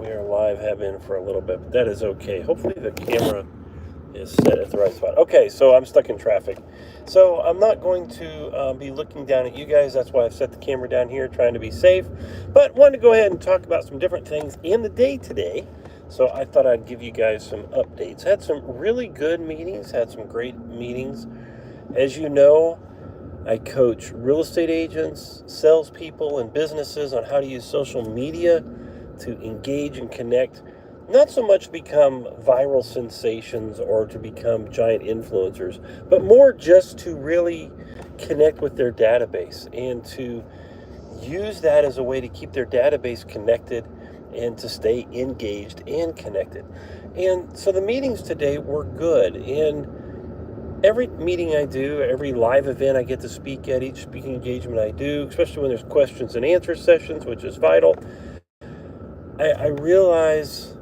We are live, have been for a little bit, but that is okay. Hopefully the camera is set at the right spot. Okay, so I'm stuck in traffic. So I'm not going to be looking down at you guys. That's why I've set the camera down here, trying to be safe. But wanted to go ahead and talk about some different things in the day today. So I thought I'd give you guys some updates. Had some really good meetings, had some great meetings. As you know, I coach real estate agents, salespeople, and businesses on how to use social media to engage and connect, not so much to become viral sensations or to become giant influencers, but more just to really connect with their database and to use that as a way to keep their database connected and to stay engaged and connected. And so the meetings today were good. And every meeting I do, every live event I get to speak at, each speaking engagement I do, especially when there's questions and answer sessions, which is vital, I realize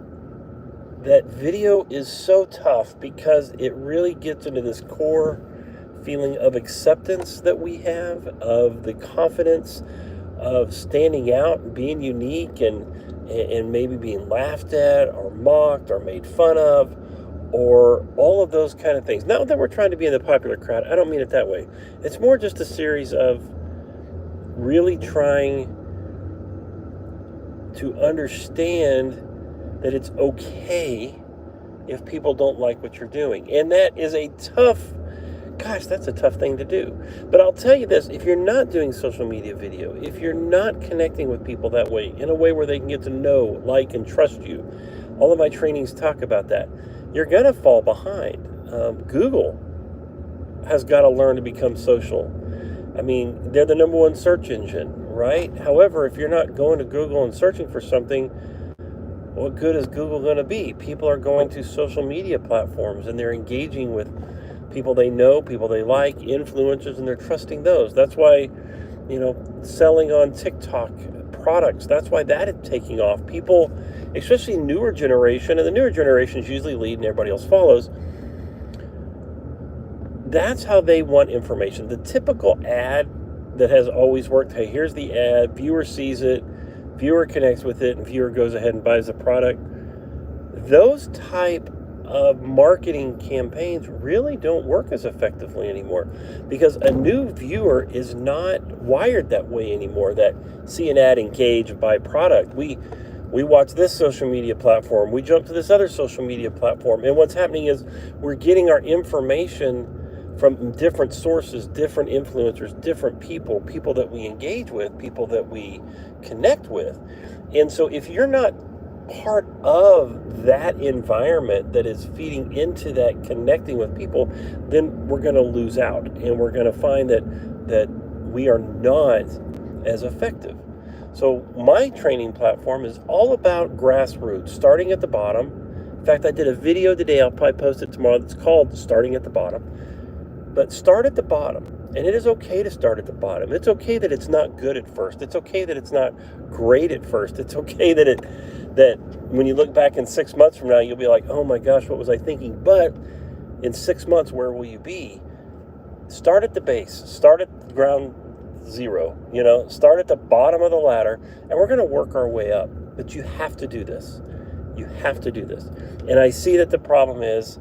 that video is so tough because it really gets into this core feeling of acceptance that we have, of the confidence of standing out, being unique, and maybe being laughed at or mocked or made fun of, or all of those kind of things. Not that we're trying to be in the popular crowd. I don't mean it that way. It's more just a series of really trying to understand that it's okay if people don't like what you're doing. And that is that's a tough thing to do. But I'll tell you this, if you're not doing social media video, if you're not connecting with people that way, in a way where they can get to know, like, and trust you, all of my trainings talk about that, you're going to fall behind. Google has got to learn to become social. I mean, they're the number one search engine, right? However, if you're not going to Google and searching for something, what good is Google going to be? People are going to social media platforms and they're engaging with people they know, people they like, influencers, and they're trusting those. That's why, selling on TikTok products, that's why that is taking off. People, especially newer generation, and the newer generations usually lead and everybody else follows, that's how they want information. The typical ad that has always worked, hey, here's the ad, viewer sees it, viewer connects with it, and viewer goes ahead and buys the product. Those type of marketing campaigns really don't work as effectively anymore because a new viewer is not wired that way anymore, that see an ad, engage, buy product. We watch this social media platform, we jump to this other social media platform, and what's happening is we're getting our information from different sources, different influencers, different people that we engage with, people that we connect with. And so if you're not part of that environment that is feeding into that connecting with people, then we're going to lose out, and we're going to find that we are not as effective. So my training platform is all about grassroots, starting at the bottom. In fact, I did a video today, I'll probably post it tomorrow, that's called Starting at the Bottom. But start at the bottom, and it is okay to start at the bottom. It's okay that it's not good at first. It's okay that it's not great at first. It's okay that when you look back in 6 months from now, you'll be like, oh my gosh, what was I thinking? But in 6 months, where will you be? Start at the base. Start at ground zero. Start at the bottom of the ladder, and we're going to work our way up. But you have to do this. You have to do this. And I see that the problem is,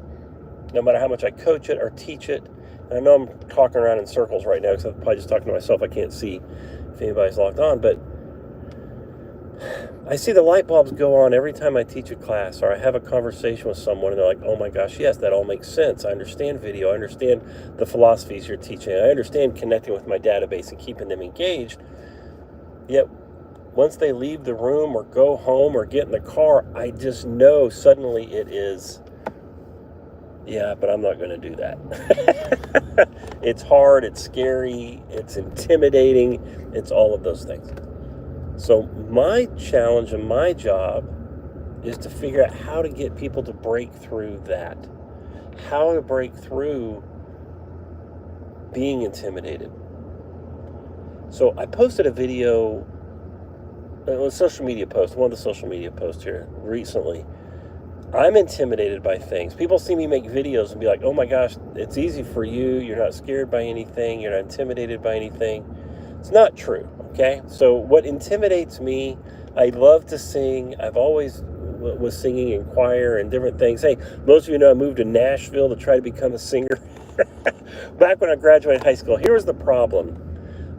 no matter how much I coach it or teach it, and I know I'm talking around in circles right now because I'm probably just talking to myself. I can't see if anybody's logged on, but I see the light bulbs go on every time I teach a class or I have a conversation with someone and they're like, oh my gosh, yes, that all makes sense. I understand video. I understand the philosophies you're teaching. I understand connecting with my database and keeping them engaged. Yet once they leave the room or go home or get in the car, I just know suddenly it is, yeah, but I'm not going to do that. It's hard, it's scary, it's intimidating, it's all of those things. So my challenge and my job is to figure out how to get people to break through that. How to break through being intimidated. So I posted a video, a social media post, one of the social media posts here recently. I'm intimidated by things. People see me make videos and be like, oh my gosh, it's easy for you. You're not scared by anything. You're not intimidated by anything. It's not true, okay? So what intimidates me, I love to sing. I've always was singing in choir and different things. Hey, most of you know I moved to Nashville to try to become a singer back when I graduated high school. Here was the problem.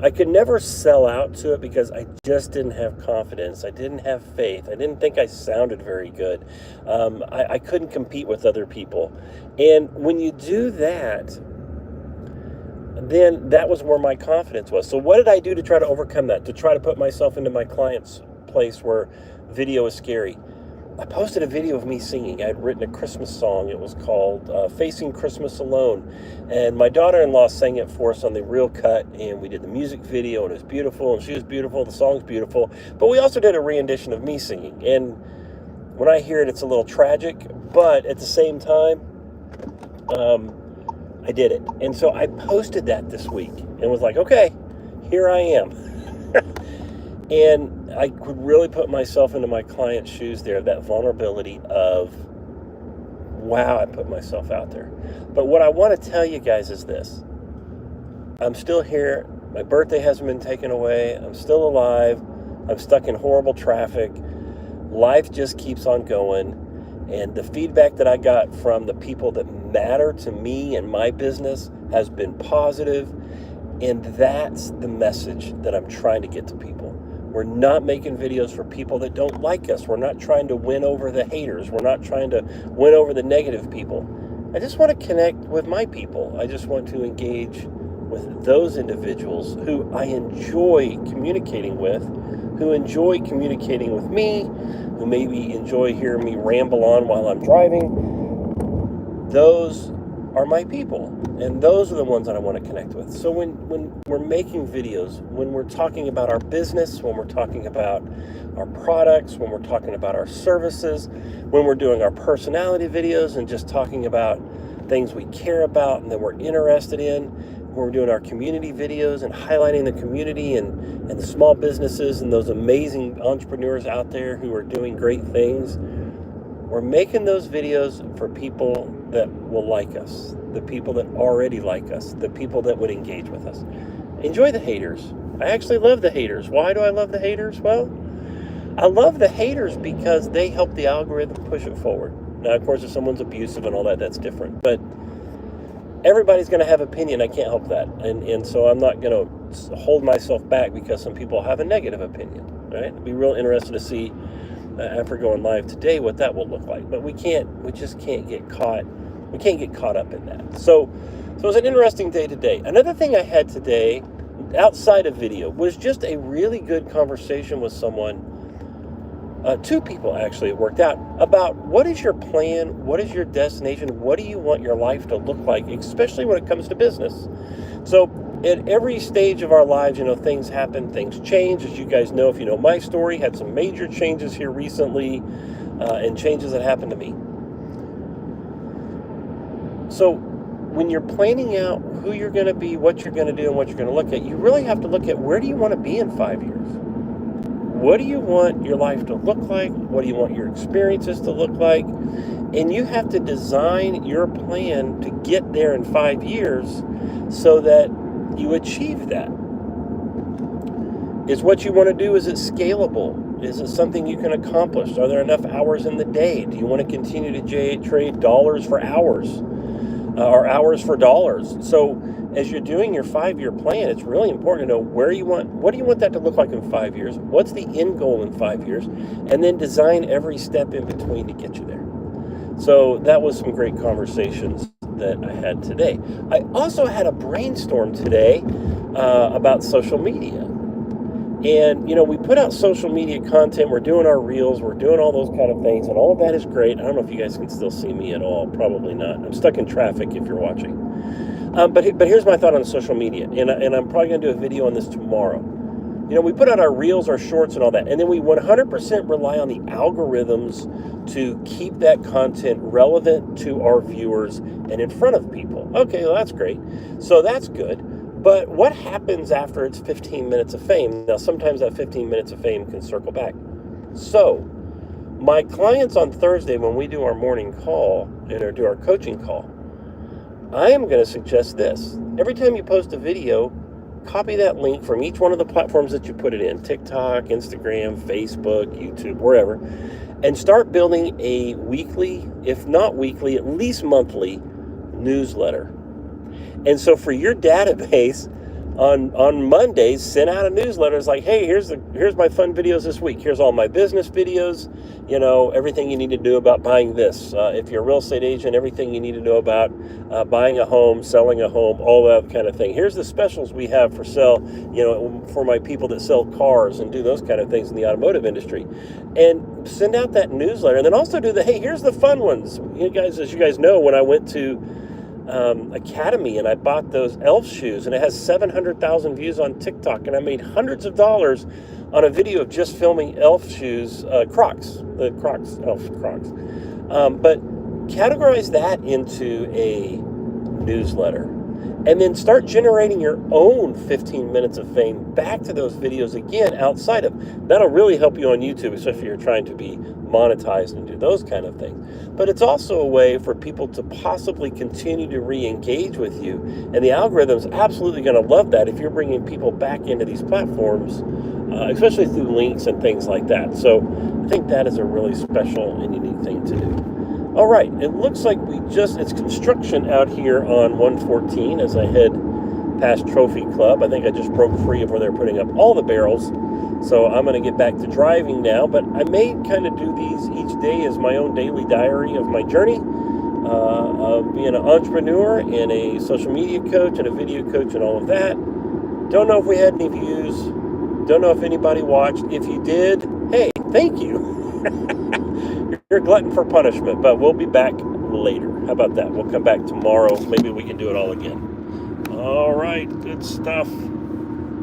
I could never sell out to it because I just didn't have confidence. I didn't have faith. I didn't think I sounded very good. I couldn't compete with other people. And when you do that, then that was where my confidence was. So what did I do to try to overcome that, to try to put myself into my client's place where video is scary? I posted a video of me singing. I had written a Christmas song. It was called Facing Christmas Alone. And my daughter-in-law sang it for us on the reel cut, and we did the music video, and it was beautiful, and she was beautiful, the song's beautiful. But we also did a rendition of me singing. And when I hear it, it's a little tragic, but at the same time, I did it. And so I posted that this week and was like, okay, here I am. And I could really put myself into my client's shoes there, that vulnerability of, wow, I put myself out there. But what I want to tell you guys is this. I'm still here. My birthday hasn't been taken away. I'm still alive. I'm stuck in horrible traffic. Life just keeps on going. And the feedback that I got from the people that matter to me and my business has been positive. And that's the message that I'm trying to get to people. We're not making videos for people that don't like us. We're not trying to win over the haters. We're not trying to win over the negative people. I just want to connect with my people. I just want to engage with those individuals who I enjoy communicating with, who enjoy communicating with me, who maybe enjoy hearing me ramble on while I'm driving. Those are my people, and those are the ones that I want to connect with. So when we're making videos, when we're talking about our business, when we're talking about our products, when we're talking about our services, when we're doing our personality videos and just talking about things we care about and that we're interested in, when we're doing our community videos and highlighting the community and the small businesses and those amazing entrepreneurs out there who are doing great things, we're making those videos for people that will like us, the people that already like us, the people that would engage with us. Enjoy the haters. I actually love the haters. Why do I love the haters? Well, I love the haters because they help the algorithm push it forward. Now, of course, if someone's abusive and all that, that's different. But everybody's going to have opinion. I can't help that. And so I'm not going to hold myself back because some people have a negative opinion, right? It'd be real interesting to see after going live today what that will look like. But we just can't get caught. We can't get caught up in that. So it was an interesting day today. Another thing I had today, outside of video, was just a really good conversation with someone. Two people actually, it worked out, about what is your plan, what is your destination, what do you want your life to look like, especially when it comes to business. So at every stage of our lives, things happen, things change. As you guys know, if you know my story, had some major changes here recently, and changes that happened to me. So when you're planning out who you're going to be, what you're going to do, and what you're going to look at, you really have to look at where do you want to be in 5 years? What do you want your life to look like? What do you want your experiences to look like? And you have to design your plan to get there in 5 years so that you achieve that. Is what you want to do, is it scalable? Is it something you can accomplish? Are there enough hours in the day? Do you want to continue to trade dollars for hours? Or hours for dollars? So as you're doing your 5-year plan, it's really important to know what do you want that to look like in 5 years? What's the end goal in 5 years? And then design every step in between to get you there. So that was some great conversations that I had today. I also had a brainstorm today about social media. And, we put out social media content. We're doing our reels. We're doing all those kind of things. And all of that is great. I don't know if you guys can still see me at all. Probably not. I'm stuck in traffic if you're watching. But here's my thought on social media. And I'm probably going to do a video on this tomorrow. We put out our reels, our shorts, and all that. And then we 100% rely on the algorithms to keep that content relevant to our viewers and in front of people. Okay, well, that's great. So that's good. But what happens after it's 15 minutes of fame? Now, sometimes that 15 minutes of fame can circle back. So my clients on Thursday, when we do our morning call or do our coaching call, I am going to suggest this. Every time you post a video, copy that link from each one of the platforms that you put it in, TikTok, Instagram, Facebook, YouTube, wherever, and start building a weekly, if not weekly, at least monthly newsletter. And so for your database, on Mondays, send out a newsletter. It's like, hey, here's my fun videos this week. Here's all my business videos, everything you need to know about buying this. If you're a real estate agent, everything you need to know about buying a home, selling a home, all that kind of thing. Here's the specials we have for sale, for my people that sell cars and do those kind of things in the automotive industry. And send out that newsletter. And then also do hey, here's the fun ones. As you guys know, when I went to Academy and I bought those elf shoes, and it has 700,000 views on TikTok, and I made hundreds of dollars on a video of just filming elf shoes, Crocs, elf Crocs. But categorize that into a newsletter, and then start generating your own 15 minutes of fame back to those videos again outside of. That'll really help you on YouTube, especially if you're trying to be monetized and do those kind of things. But it's also a way for people to possibly continue to re-engage with you, and the algorithm's absolutely going to love that if you're bringing people back into these platforms, especially through links and things like that. So I think that is a really special and unique thing to do. All right, it looks like it's construction out here on 114 as I head past Trophy Club. I think I just broke free of where they're putting up all the barrels. So I'm going to get back to driving now, but I may kind of do these each day as my own daily diary of my journey of being an entrepreneur and a social media coach and a video coach and all of that. Don't know if we had any views. Don't know if anybody watched. If you did, hey, thank you. You're a glutton for punishment, but we'll be back later. How about that? We'll come back tomorrow. Maybe we can do it all again. All right, good stuff.